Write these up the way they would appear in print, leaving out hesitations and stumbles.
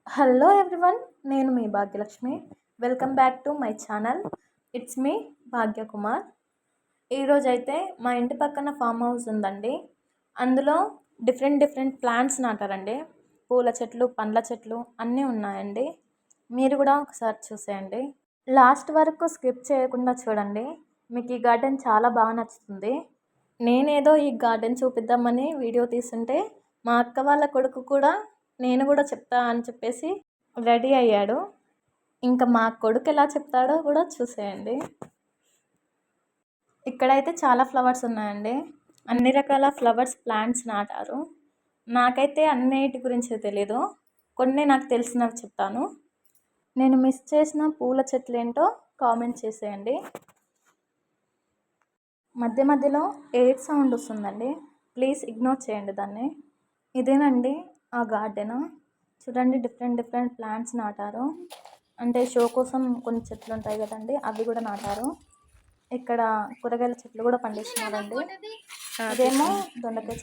Hello everyone, నేను మీ Bhagyalakshmi. Welcome back to my channel. It's me Bhagyakumar. ఈరోజు అయితే మా ఇంటి పక్కన ఫామ్ హౌస్ ఉందండి. అందులో డిఫరెంట్ ప్లాంట్స్ నాటారండి. పూల చెట్లు, పండ్ల చెట్లు అన్నీ ఉన్నాయండి. మీరు కూడా ఒకసారి చూసేయండి. లాస్ట్ వరకు స్కిప్ చేయకుండా చూడండి. మీకు ఈ గార్డెన్ చాలా బాగా నచ్చుతుంది. నేనేదో ఈ గార్డెన్ చూపిద్దామని వీడియో తీస్తుంటే మా అక్క వాళ్ళ కొడుకు కూడా నేను కూడా చెప్తా అని చెప్పేసి రెడీ అయ్యాడు. ఇంకా మా కొడుకు ఎలా చెప్తాడో కూడా చూసేయండి. ఇక్కడైతే చాలా ఫ్లవర్స్ ఉన్నాయండి. అన్ని రకాల ఫ్లవర్స్ ప్లాంట్స్ నాటారు. నాకైతే అన్నిటి గురించి తెలీదు, కొన్ని నాకు తెలిసినవి చెప్తాను. నేను మిస్ చేసిన పూల చెట్లు ఏంటో కామెంట్ చేసేయండి. మధ్య మధ్యలో ఎయిర్ సౌండ్ వస్తుందండి, ప్లీజ్ ఇగ్నోర్ చేయండి దాన్ని. ఇదేనండి ఆ గార్డెన్. చూడండి, డిఫరెంట్ ప్లాంట్స్ నాటారు. అంటే షో కోసం కొన్ని చెట్లు ఉంటాయి కదండి, అవి కూడా నాటారు. ఇక్కడ కూరగాయల చెట్లు కూడా పండిస్తున్నారండి. అదేమో దొండకాయ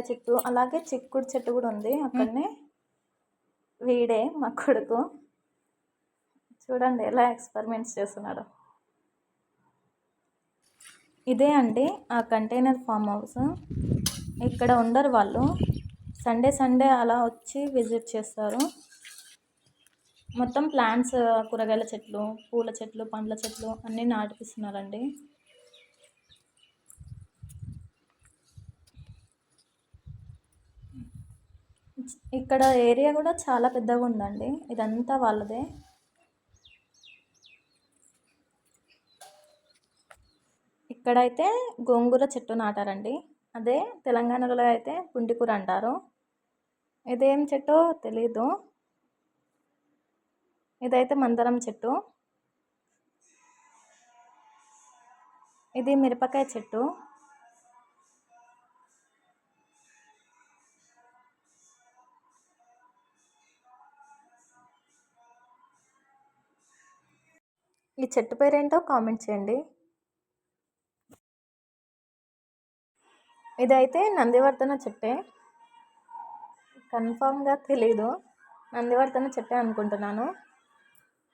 చెట్టు, అలాగే చిక్కుడు చెట్టు కూడా ఉంది అక్కడనే. వీడే మా కొడుకు, చూడండి ఎలా ఎక్స్పెరిమెంట్స్ చేస్తున్నాడు. ఇదే అండి ఆ కంటైనర్ ఫామ్ హౌస్. ఇక్కడ ఉండరు వాళ్ళు, సండే అలా వచ్చి విజిట్ చేస్తారు. మొత్తం ప్లాంట్స్, కూరగాయల చెట్లు, పూల చెట్లు, పండ్ల చెట్లు అన్నీ నాటిపిస్తున్నారండి. ఇక్కడ ఏరియా కూడా చాలా పెద్దగా ఉందండి. ఇదంతా వాళ్ళదే. ఇక్కడైతే గోంగూర చెట్టు నాటారండి. అదే తెలంగాణలో అయితే పుంటికూర అంటారు. ఇదేం చెట్టో తెలీదు. ఇదైతే మందారం చెట్టు. ఇది మిరపకాయ చెట్టు. ఈ చెట్టు పేరేంటో కామెంట్ చేయండి. ఇదైతే నందివర్ధన చెట్టే, కన్ఫామ్గా తెలీదు. నందివర్ధన చెట్టే అనుకుంటున్నాను.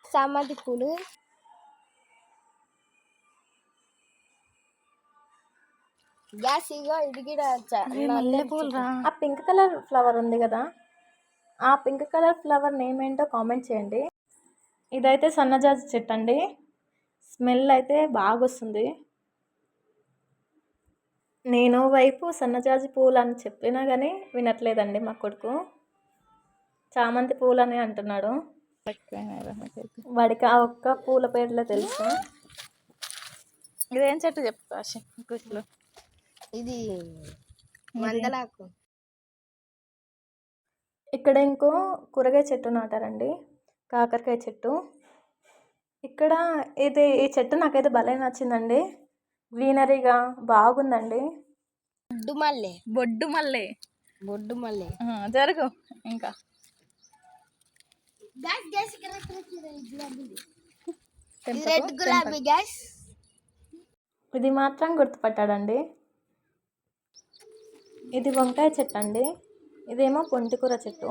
చామంతి పూలు, గ్యాస్ ఇది కూడా ఆ పింక్ కలర్ ఫ్లవర్ ఉంది కదా, ఆ పింక్ కలర్ ఫ్లవర్ నేమ్ ఏంటో కామెంట్ చేయండి. ఇదైతే సన్నజాజి చెట్టు అండి. స్మెల్ అయితే బాగా వస్తుంది. నేను వైపు సన్నజాజి పూలు అని చెప్పినా కానీ వినట్లేదండి మా కొడుకు. చామంతి పూలు అని అంటున్నాడు. వాడికి ఆ ఒక్క పూల పేర్లే తెలుసు. ఇదేం చెట్టు చెప్తా ఇది మందలాకు. ఇక్కడ ఇంకో కూరగాయ చెట్టు నాటారండి, కాకరకాయ చెట్టు. ఇక్కడ ఈ చెట్టు నాకైతే భలే నచ్చిందండి. గ్రీనరీగా బాగుందండి. బొడ్డు మల్లె జరుగు. ఇంకా రెడ్ గులాబీ గ్యాస్. ఇది మాత్రం గుర్తుపట్టాడండి. ఇది వంకాయ చెట్టు అండి. ఇదేమో పొంటికూర చెట్టు.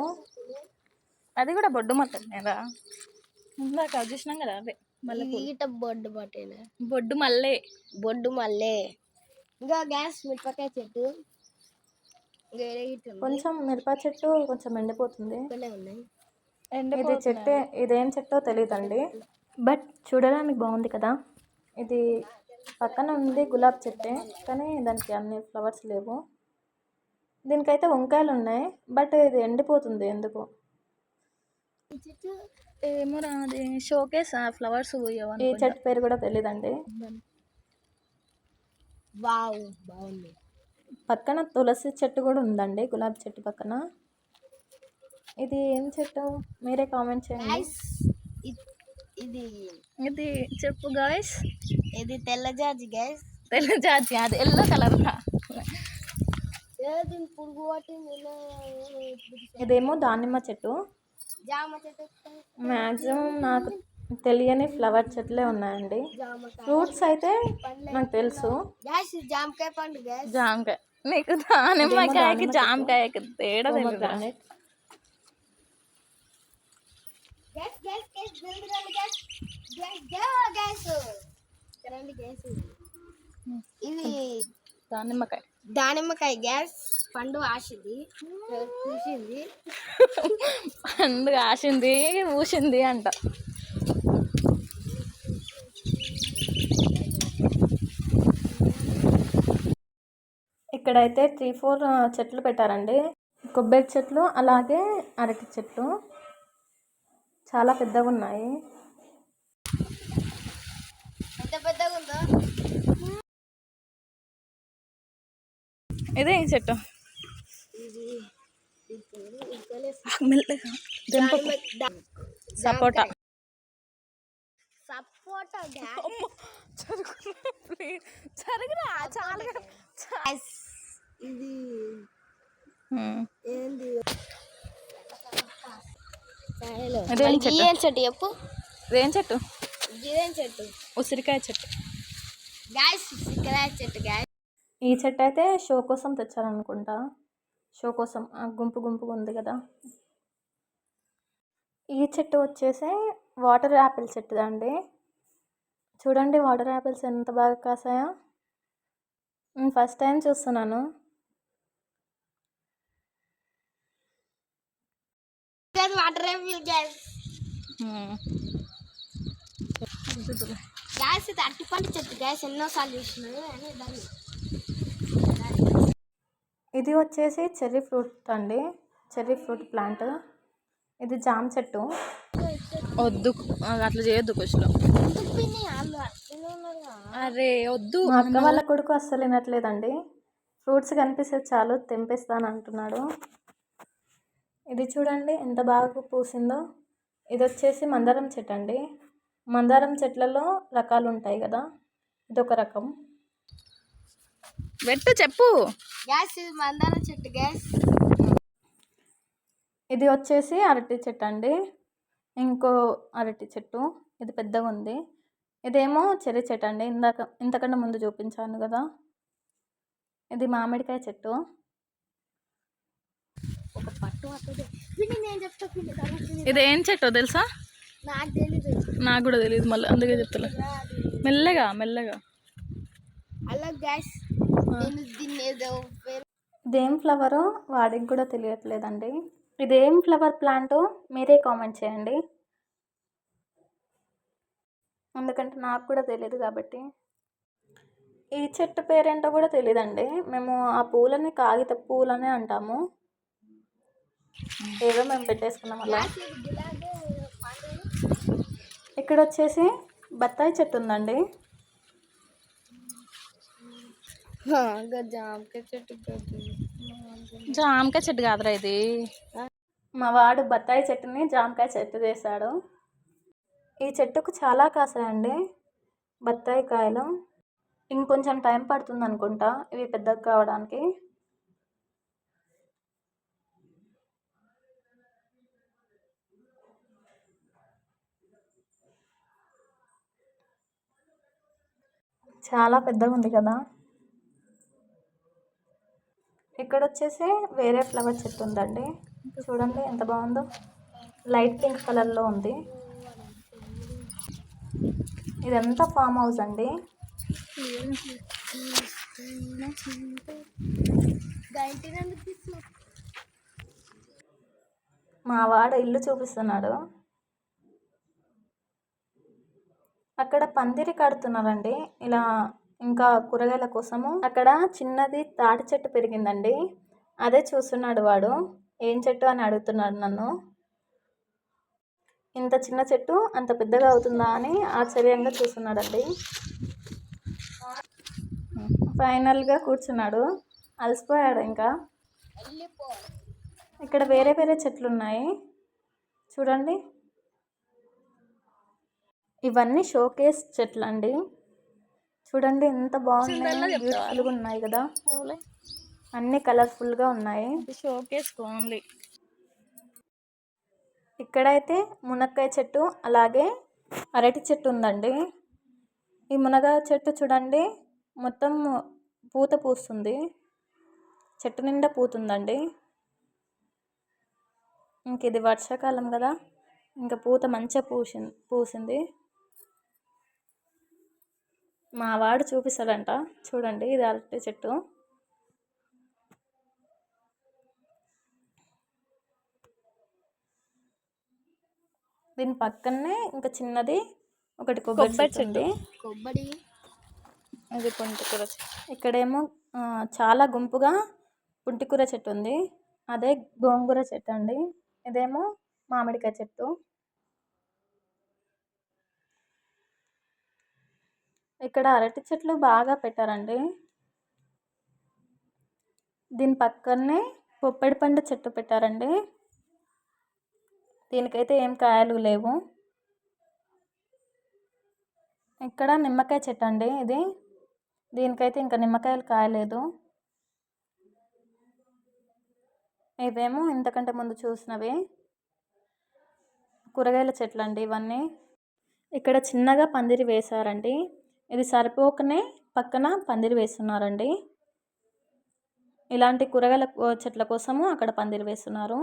అది కూడా బొడ్డు మల్లె. ఇందాక చూసినాం కదా, అవే బొడ్డు మల్లె. ఇంకా గ్యాస్ మిరపకాయ చెట్టు. కొంచెం మిరప చెట్టు కొంచెం ఎండిపోతుంది. ఇది చెట్టే, ఇదేం చెట్టో తెలియదండి, బట్ చూడడానికి బాగుంది కదా. ఇది పక్కన ఉంది గులాబీ చెట్టే, కానీ దానికి అన్ని ఫ్లవర్స్ లేవు. దీనికైతే వంకాయలు ఉన్నాయి, బట్ ఇది ఎండిపోతుంది ఎందుకు. ఏమో రాది, షోకేస్ ఫ్లవర్స్. ఈ చెట్టు పేరు కూడా తెలియదండి. పక్కన తులసి చెట్టు కూడా ఉందండి, గులాబీ చెట్టు పక్కన. ఇది ఏం చెట్టు మీరే కామెంట్ చేయండి. ఇది చెప్పు గాయస్. ఇది తెల్లజాజి గాయస్. తెల్లజాజి అది ఎల్లో కలర్. ఇదేమో దానిమ్మ చెట్టు. మ్యాక్సిమం నాకు తెలియని ఫ్లవర్ చెట్లే ఉన్నాయండి. ఫ్రూట్స్ అయితే నాకు తెలుసు. జామకాయ నీకు దానిమ్మకాయకి జామకాయకి తేడా తెలియదు. గ్యాస్ గ్యాస్ గ్యాస్ జల్ది gas gas gas current gas ఇది దానిమ్మకాయ గ్యాస్ పండు ఆసింది పూసింది పండు ఆసింది పూసింది అంట. ఇక్కడైతే 3-4 చెట్లు పెట్టారండి. కొబ్బరి చెట్లు అలాగే అరటి చెట్లు చాలా పెద్దగా ఉన్నాయి. ఎంత పెద్దగా ఉందో. ఇదే చెట్టు సపోటా. ఇది ఏంది ఏం చెట్టు చెప్పు. ఇదేం చెట్టు? ఇదేం చెట్టు? ఉసిరికాయ చెట్టు. గ్యాస్ ఉసిరికాయ చెట్టు గ్యాస్. ఈ చెట్టు అయితే షో కోసం తెచ్చారనుకుంటా. షో కోసం గుంపు గుంపుగా ఉంది కదా. ఈ చెట్టు వచ్చేసి వాటర్ యాపిల్ చెట్టు అండి. చూడండి వాటర్ యాపిల్స్ ఎంత బాగా కాసాయో. నేను ఫస్ట్ టైం చూస్తున్నాను. వాటర్ యాపిల్ గ్యాస్ గ్యాస్ ఇది అరటిపండు చెట్టు గ్యాస్ ఎన్నోసార్లు చూసినారు అని దాన్ని. ఇది వచ్చేసి చెర్రీ ఫ్రూట్ అండి. Cherry fruit plant. ఇది జామ చెట్టు. వద్దు అట్లా చేయొద్దు ఖుషిలో. అరే వద్దు. మా అక్క వాళ్ళ కొడుకు అస్సలు వినట్లేదండి. ఫ్రూట్స్ కనిపిస్తే చాలు తెంపేస్తాను అంటున్నాడు. ఇది చూడండి ఎంత బాగా పూసిందో. ఇది వచ్చేసి మందారం చెట్టు అండి. మందారం చెట్లలో రకాలు ఉంటాయి కదా, ఇదొక రకం. పెట్టు చెప్పు. గ్యాస్ ఇది మందారం చెట్టు గ్యాస్. ఇది వచ్చేసి అరటి చెట్టు అండి. ఇంకో అరటి చెట్టు ఇది పెద్దగా ఉంది. ఇదేమో చెర్రీ చెట్టు అండి. ఇంతకన్నా ముందు చూపించాను కదా. ఇది మామిడికాయ చెట్టు. ఒక పట్టు ఇదేం చెట్టు తెలుసా? నాకు తెలీదు. నాకు కూడా తెలియదు మళ్ళీ, అందుకే చెప్తలే. మెల్లగా మెల్లగా. అలా గ్యాస్ ఇదేం ఫ్లవరో వాడికి కూడా తెలియట్లేదండి. ఇదేం ఫ్లవర్ ప్లాంట్ మీరే కామెంట్ చేయండి, ఎందుకంటే నాకు కూడా తెలియదు కాబట్టి. ఈ చెట్టు పేరేంటో కూడా తెలియదండి. మేము ఆ పూలని కాగిత పూలనే అంటాము. ఏదో మేము పెట్టేసుకున్నాం అలా. ఇక్కడ వచ్చేసి బత్తాయి చెట్టు ఉందండి. జామకాయ చెట్టు కాదురా ఇది. మా వాడు బత్తాయి చెట్టుని జామకాయ చెట్టు చేశాడు. ఈ చెట్టుకు చాలా కాసాయండి బత్తాయి కాయలు. ఇంకొంచెం టైం పడుతుంది అనుకుంటా ఇవి పెద్దగా కావడానికి. చాలా పెద్దగా ఉంది కదా. ఇక్కడ వచ్చేసి వేరే ఫ్లవర్ చెట్టు ఉందండి. చూడండి ఎంత బాగుందో. లైట్ పింక్ కలర్లో ఉంది. ఇదంతా ఫామ్ హౌస్ అండి. మా వాడు ఇల్లు చూపిస్తున్నాడు. అక్కడ పందిరి కడుతున్నారండి ఇలా, ఇంకా కూరగాయల కోసము. అక్కడ చిన్నది తాటి చెట్టు పెరిగిందండి. అదే చూస్తున్నాడు వాడు. ఏం చెట్టు అని అడుగుతున్నాడు నన్ను. ఇంత చిన్న చెట్టు అంత పెద్దగా అవుతుందా అని ఆశ్చర్యంగా చూస్తున్నాడండి. ఫైనల్గా కూర్చున్నాడు, అలసిపోయాడు ఇంకా. ఇక్కడ వేరే వేరే చెట్లు ఉన్నాయి చూడండి. ఇవన్నీ షోకేస్ చెట్లు అండి. చూడండి ఎంత బాగున్నాయి, బ్యూటిఫుల్గా ఉన్నాయి కదా. అన్నీ కలర్ఫుల్గా ఉన్నాయి. Showcase only. ఇక్కడైతే మునక్కాయ చెట్టు అలాగే అరటి చెట్టు ఉందండి. ఈ మునగాయ చెట్టు చూడండి మొత్తం పూత పూస్తుంది. చెట్టు నిండా పూతుందండి. ఇంక ఇది వర్షాకాలం కదా, ఇంకా పూత మంచిగా పూసింది. మా వాడు చూపిస్తాడంట. చూడండి, ఇది అరటి చెట్టు. దీని పక్కనే ఇంకా చిన్నది ఒకటి కొబ్బరి చెట్టు ఉంది. కొబ్బరి అది పుంటికూర చెట్టు. ఇక్కడేమో చాలా గుంపుగా పుంటికూర చెట్టు ఉంది. అదే గోంగూర చెట్టు అండి. ఇదేమో మామిడికాయ చెట్టు. ఇక్కడ అరటి చెట్లు బాగా పెట్టారండి. దీని పక్కనే పొప్పడి పండు చెట్టు పెట్టారండి. దీనికైతే ఏం కాయలు లేవు. ఇక్కడ నిమ్మకాయ చెట్టు అండి ఇది. దీనికైతే ఇంకా నిమ్మకాయలు కాయలేదు. ఇవేమో ఇంతకంటే ముందు చూసినవి కూరగాయల చెట్లు అండి ఇవన్నీ. ఇక్కడ చిన్నగా పందిరి వేశారండి. ఇది సరిపోకనే పక్కన పందిరి వేస్తున్నారండి. ఇలాంటి కూరగాయల చెట్ల కోసము అక్కడ పందిరి వేస్తున్నారు.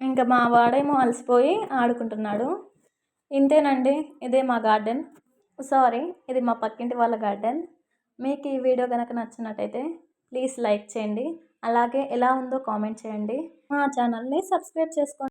ఇంకా మా వాడేమో అలసిపోయి ఆడుకుంటున్నాడు. ఇంతేనండి, ఇదే మా గార్డెన్. సారీ, ఇది మా పక్కింటి వాళ్ళ గార్డెన్. మీకు ఈ వీడియో కనుక నచ్చినట్టయితే ప్లీజ్ లైక్ చేయండి. అలాగే ఎలా ఉందో కామెంట్ చేయండి. మా ఛానల్ని సబ్స్క్రైబ్ చేసుకోండి.